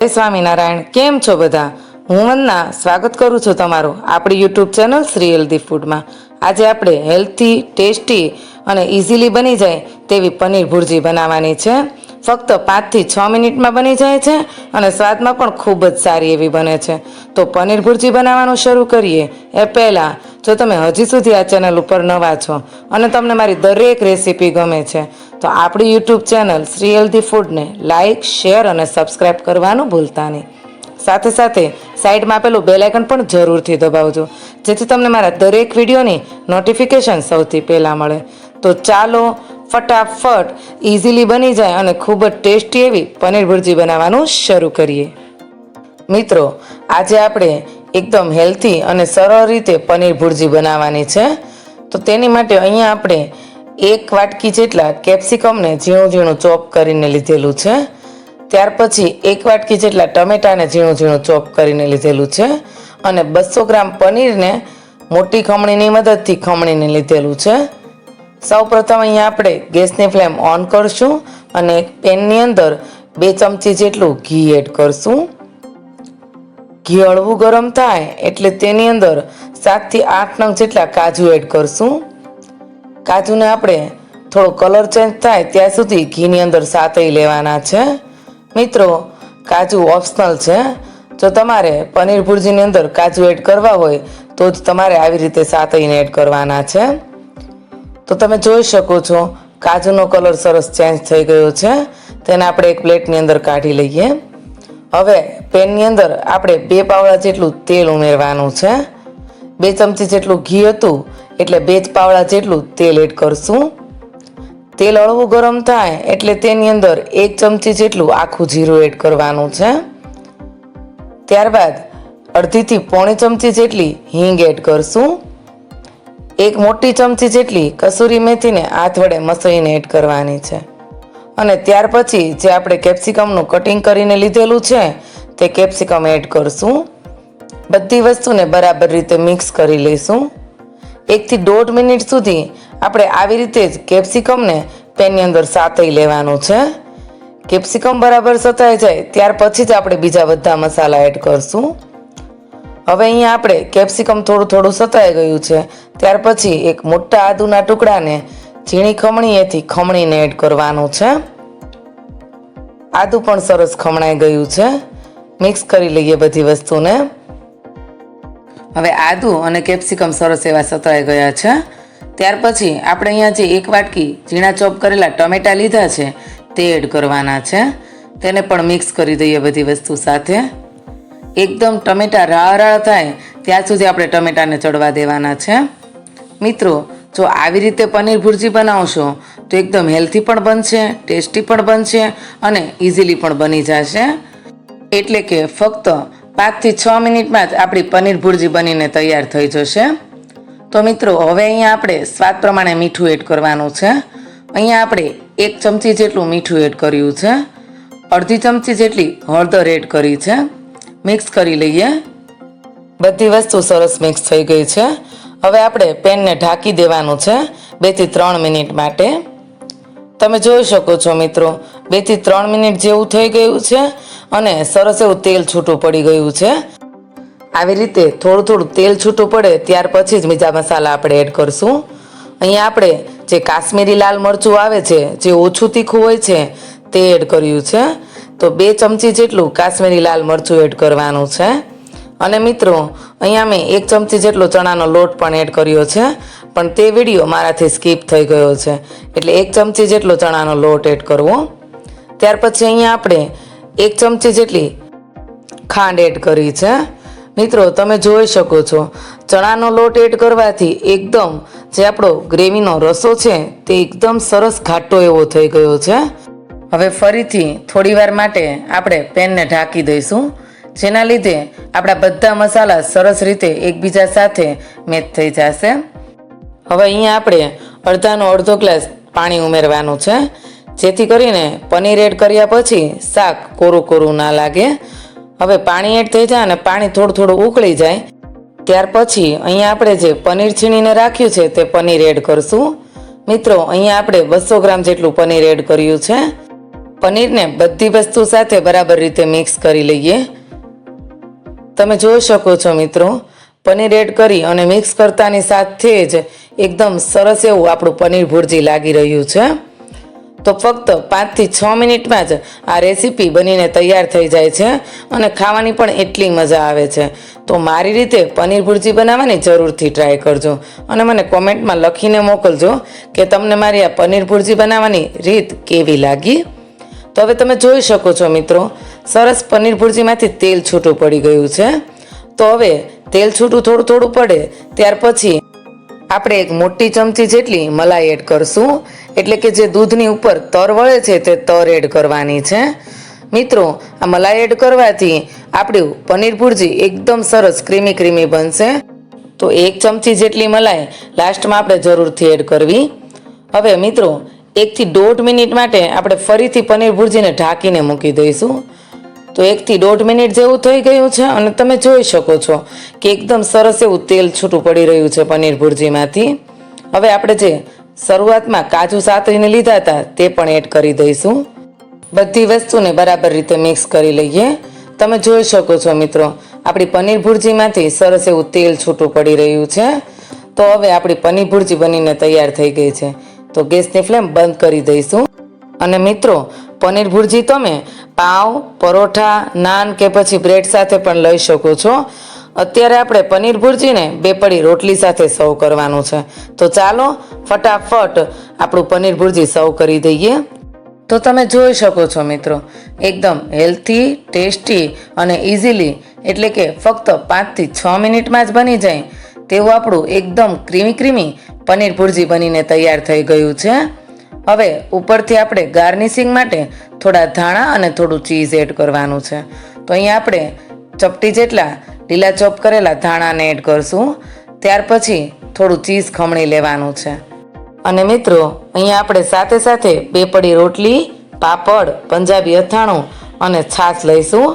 જય સ્વામિનારાયણ. કેમ છો બધા? હું વંદના સ્વાગત કરું છું તમારું આપણી યુટ્યુબ ચેનલ શ્રી હેલ્ધી ફૂડમાં. આજે આપણે હેલ્થી, ટેસ્ટી અને ઇઝીલી બની જાય તેવી પનીર ભુરજી બનાવવાની છે. ફક્ત 5 થી 6 મિનિટમાં બની જાય છે અને સ્વાદમાં પણ ખૂબ જ સારી એવી બને છે. તો પનીર ભુરજી બનાવવાનું શરૂ કરીએ એ પહેલાં જો તમે હજી સુધી આ ચેનલ ઉપર નવા છો અને તમને મારી દરેક રેસીપી ગમે છે તો આપણી યુટ્યુબ ચેનલ શ્રી હેલ્ધી ફૂડને લાઇક, શેર અને સબસ્ક્રાઈબ કરવાનું ભૂલતા નહીં. સાથે સાથે સાઈડમાં આપેલું બેલ આઇકન પણ જરૂરથી દબાવજો, જેથી તમને મારા દરેક વિડીયોની નોટિફિકેશન સૌથી પહેલાં મળે. તો ચાલો ફટાફટ ઇઝીલી બની જાય અને ખૂબ જ ટેસ્ટી એવી પનીર ભુરજી બનાવવાનું શરૂ કરીએ. મિત્રો, આજે આપણે એકદમ હેલ્થી અને સરળ રીતે પનીર ભુરજી બનાવવાની છે. તો તેની માટે અહીંયા આપણે 1 વાટકી જેટલા કેપ્સિકમને ઝીણું ઝીણું ચોપ કરીને લીધેલું છે. ત્યાર પછી 1 વાટકી જેટલા ટમેટાને ઝીણું ઝીણું ચોપ કરીને લીધેલું છે અને 200 ગ્રામ પનીરને મોટી ખમણીની મદદથી ખમણીને લીધેલું છે. સૌ પ્રથમ અહીંયા આપણે ગેસની ફ્લેમ ઓન કરશું અને એક પેનની અંદર 2 ચમચી જેટલું ઘી એડ કરશું. ઘી હળવું ગરમ થાય એટલે તેની અંદર 7 થી 8 નંગ જેટલા કાજુ એડ કરશું. કાજુને આપણે થોડો કલર ચેન્જ થાય ત્યાં સુધી ઘીની અંદર સાતળી લેવાના છે. મિત્રો, કાજુ ઓપ્શનલ છે. જો તમારે પનીર ભુરજીની અંદર કાજુ એડ કરવા હોય તો જ તમારે આવી રીતે સાતળીને એડ કરવાના છે. તો તમે જોઈ શકો છો કાજુનો કલર સરસ ચેન્જ થઈ ગયો છે. તેને આપણે એક પ્લેટની અંદર કાઢી લઈએ. હવે પેનની અંદર આપણે 2 પાવડા જેટલું તેલ ઉમેરવાનું છે. 2 ચમચી જેટલું ઘી હતું એટલે 2 પાવડા જેટલું તેલ એડ કરશું. તેલ હળવું ગરમ થાય એટલે તેની અંદર 1 ચમચી જેટલું આખું જીરું એડ કરવાનું છે. ત્યારબાદ અડધી થી પોણી ચમચી જેટલી હિંગ એડ કરશું. 1 મોટી ચમચી જેટલી કસૂરી મેથીને હાથ વડે મસળીને એડ કરવાની છે અને ત્યાર પછી જે આપણે કેપ્સિકમનું કટિંગ કરીને લીધેલું છે તે કેપ્સિકમ એડ કરશું. બધી વસ્તુને બરાબર રીતે મિક્સ કરી લઈશું. 1 થી 1.5 મિનિટ સુધી આપણે આવી રીતે જ કેપ્સિકમને પેનની અંદર સાતળી લેવાનું છે. કેપ્સિકમ બરાબર સતાઈ જાય ત્યાર પછી જ આપણે બીજા બધા મસાલા એડ કરશું. હવે અહીંયા આપણે કેપ્સિકમ થોડું થોડું સતાઈ ગયું છે ત્યાર પછી એક મોટા આદુના ટુકડાને ઝીણી ખમણીએથી ખમણીને એડ કરવાનું છે. આદુ પણ સરસ ખમણાઈ ગયું છે. મિક્સ કરી લઈએ બધી વસ્તુને. હવે આદુ અને કેપ્સિકમ સરસ એવા સતળાઈ ગયા છે. ત્યાર પછી આપણે અહીંયા જે 1 વાટકી ઝીણા ચોપ કરેલા ટમેટા લીધા છે તે એડ કરવાના છે. તેને પણ મિક્સ કરી દઈએ બધી વસ્તુ સાથે. એકદમ ટમેટા રાળ થાય ત્યાં સુધી આપણે ટમેટાને ચડવા દેવાના છે. મિત્રો, જો આવી રીતે પનીર ભુરજી બનાવશો તો એકદમ હેલ્ધી પણ બનશે, ટેસ્ટી પણ બનશે અને ઇઝીલી પણ બની જશે. એટલે કે ફક્ત 5 થી 6 મિનિટમાં જ આપણી પનીર ભુરજી બનીને તૈયાર થઈ જશે. તો મિત્રો, હવે અહીંયા આપણે સ્વાદ પ્રમાણે મીઠું એડ કરવાનું છે. અહીંયા આપણે 1 ચમચી જેટલું મીઠું એડ કર્યું છે. અડધી ચમચી જેટલી હળદર એડ કરી છે. મિક્સ કરી લઈએ. બધી વસ્તુ સરસ મિક્સ થઈ ગઈ છે. હવે આપણે પેનને ઢાંકી દેવાનું છે 2 થી 3 મિનિટ માટે. તમે જોઈ શકો છો મિત્રો, 2 થી 3 મિનિટ જેવું થઈ ગયું છે અને સરસ એવું તેલ છૂટું પડી ગયું છે. આવી રીતે થોડું થોડું તેલ છૂટું પડે ત્યાર પછી જ બીજા મસાલા આપણે એડ કરશું. અહીંયા આપણે જે કાશ્મીરી લાલ મરચું આવે છે જે ઓછું તીખું હોય છે તે એડ કર્યું છે. તો 2 ચમચી જેટલું કાશ્મીરી લાલ મરચું એડ કરવાનું છે. અને મિત્રો, અહીંયા મેં 1 ચમચી જેટલો ચણાનો લોટ પણ એડ કર્યો છે, પણ તે વિડીયો મારાથી સ્કીપ થઈ ગયો છે એટલે 1 ચમચી જેટલો ચણાનો લોટ એડ કરવો. ત્યાર પછી અહીંયા આપણે 1 ચમચી જેટલી ખાંડ એડ કરી છે. મિત્રો, તમે જોઈ શકો છો ચણાનો લોટ એડ કરવાથી એકદમ જે આપણો ગ્રેવીનો રસો છે તે એકદમ સરસ ઘાટો એવો થઈ ગયો છે. હવે ફરીથી થોડી વાર માટે આપણે પેનને ઢાંકી દઈશું, જેના લીધે આપણા બધા મસાલા સરસ રીતે એકબીજા સાથે મેચ થઈ જશે. હવે અહીંયા આપણે અડધો ગ્લાસ પાણી ઉમેરવાનું છે, જેથી કરીને પનીર એડ કર્યા પછી શાક કોરું કોરું ના લાગે. હવે પાણી એડ થઈ જાય અને પાણી થોડું થોડું ઉકળી જાય ત્યાર પછી અહીંયા આપણે જે પનીર છીણીને રાખ્યું છે તે પનીર એડ કરશું. મિત્રો, અહીંયા આપણે 200 ગ્રામ જેટલું પનીર એડ કર્યું છે. પનીરને બધી વસ્તુ સાથે બરાબર રીતે મિક્સ કરી લઈએ. તમે જોઈ શકો છો મિત્રો, પનીર એડ કરી અને મિક્સ કરતાની સાથે જ એકદમ સરસ એવું આપણું પનીર ભુરજી લાગી રહ્યું છે. તો ફક્ત 5 થી 6 મિનિટમાં જ આ રેસીપી બનીને તૈયાર થઈ જાય છે અને ખાવાની પણ એટલી મજા આવે છે. તો મારી રીતે પનીર ભુરજી બનાવવાની જરૂરથી ટ્રાય કરજો અને મને કોમેન્ટમાં લખીને મોકલજો કે તમને મારી આ પનીર ભુરજી બનાવવાની રીત કેવી લાગી. તો હવે તમે જોઈ શકો છો મિત્રો, સરસ પનીર ભુરજીમાંથી તેલ છૂટું પડી ગયું છે. તો હવે તેલ છૂટું થોડું થોડું પડે ત્યાર પછી આપણે એક મોટી ચમચી જેટલી મલાઈ એડ કરશું. એટલે કે જે દૂધની ઉપર તર વળે છે તે તર એડ કરવાની છે. મિત્રો, આ મલાઈ એડ કરવાથી આપણું પનીર ભુરજી એકદમ સરસ ક્રીમી ક્રીમી બનશે. તો 1 ચમચી જેટલી મલાઈ લાસ્ટમાં આપણે જરૂરથી એડ કરવી. હવે મિત્રો, 1 થી 1.5 મિનિટ માટે આપણે ફરીથી પનીર ભુરજીને ઢાંકીને મૂકી દઈશું. તો 1 થી 1.5 મિનિટ જેવું થઈ ગયું છે અને તમે જોઈ શકો છો કે એકદમ સરસ એવું તેલ છૂટું પડી રહ્યું છે પનીર ભુરજીમાંથી. હવે આપણે જે શરૂઆતમાં કાજુ સાતરીને લીધા હતા તે પણ એડ કરી દઈશું. બધી વસ્તુને બરાબર રીતે મિક્સ કરી લઈએ. તમે જોઈ શકો છો મિત્રો, આપણી પનીર ભુરજીમાંથી સરસ એવું તેલ છૂટું પડી રહ્યું છે. તો હવે આપણી પનીર ભુરજી બનીને તૈયાર થઈ ગઈ છે. તો ગેસની ફ્લેમ બંધ કરી દઈશું. અને મિત્રો, પનીર ભુરજી તમે પાવ, પરોઠા, નાન કે પછી બ્રેડ સાથે પણ લઈ શકો છો. અત્યારે આપણે પનીર ભુરજીને 2 પડી રોટલી સાથે સર્વ કરવાનું છે. તો ચાલો ફટાફટ આપણું પનીર ભુરજી સર્વ કરી દઈએ. તો તમે જોઈ શકો છો મિત્રો, એકદમ હેલ્થી, ટેસ્ટી અને ઇઝીલી એટલે કે ફક્ત 5 થી 6 મિનિટમાં જ બની જાય તેવું આપણું એકદમ ક્રીમી ક્રીમી પનીર ભુરજી બનીને તૈયાર થઈ ગયું છે. હવે ઉપરથી આપણે ગાર્નિશિંગ માટે થોડા ધાણા અને થોડું ચીઝ એડ કરવાનું છે. તો અહીંયા આપણે ચપટી જેટલા લીલા ચોપ કરેલા ધાણાને એડ કરશું. ત્યાર પછી થોડું ચીઝ ખમણી લેવાનું છે. અને મિત્રો, અહીંયા આપણે સાથે સાથે 2 પડી રોટલી, પાપડ, પંજાબી અથાણું અને છાશ લઈશું.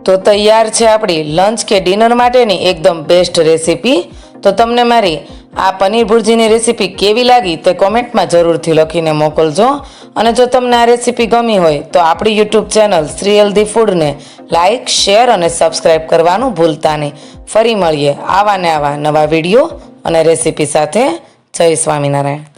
તો તૈયાર છે આપણી લંચ કે ડિનર માટેની એકદમ બેસ્ટ રેસીપી. તો તમને મારી આ પનીર ભુરજીની રેસીપી કેવી લાગી તે કોમેન્ટમાં જરૂરથી લખીને મોકલજો. અને જો તમને આ રેસીપી ગમી હોય તો આપણી યુટ્યુબ ચેનલ શ્રી હેલ્ધી ફૂડને લાઇક, શેર અને સબસ્ક્રાઈબ કરવાનું ભૂલતા નહીં. ફરી મળીએ આવા ને આવા નવા વિડીયો અને રેસીપી સાથે. જય સ્વામિનારાયણ.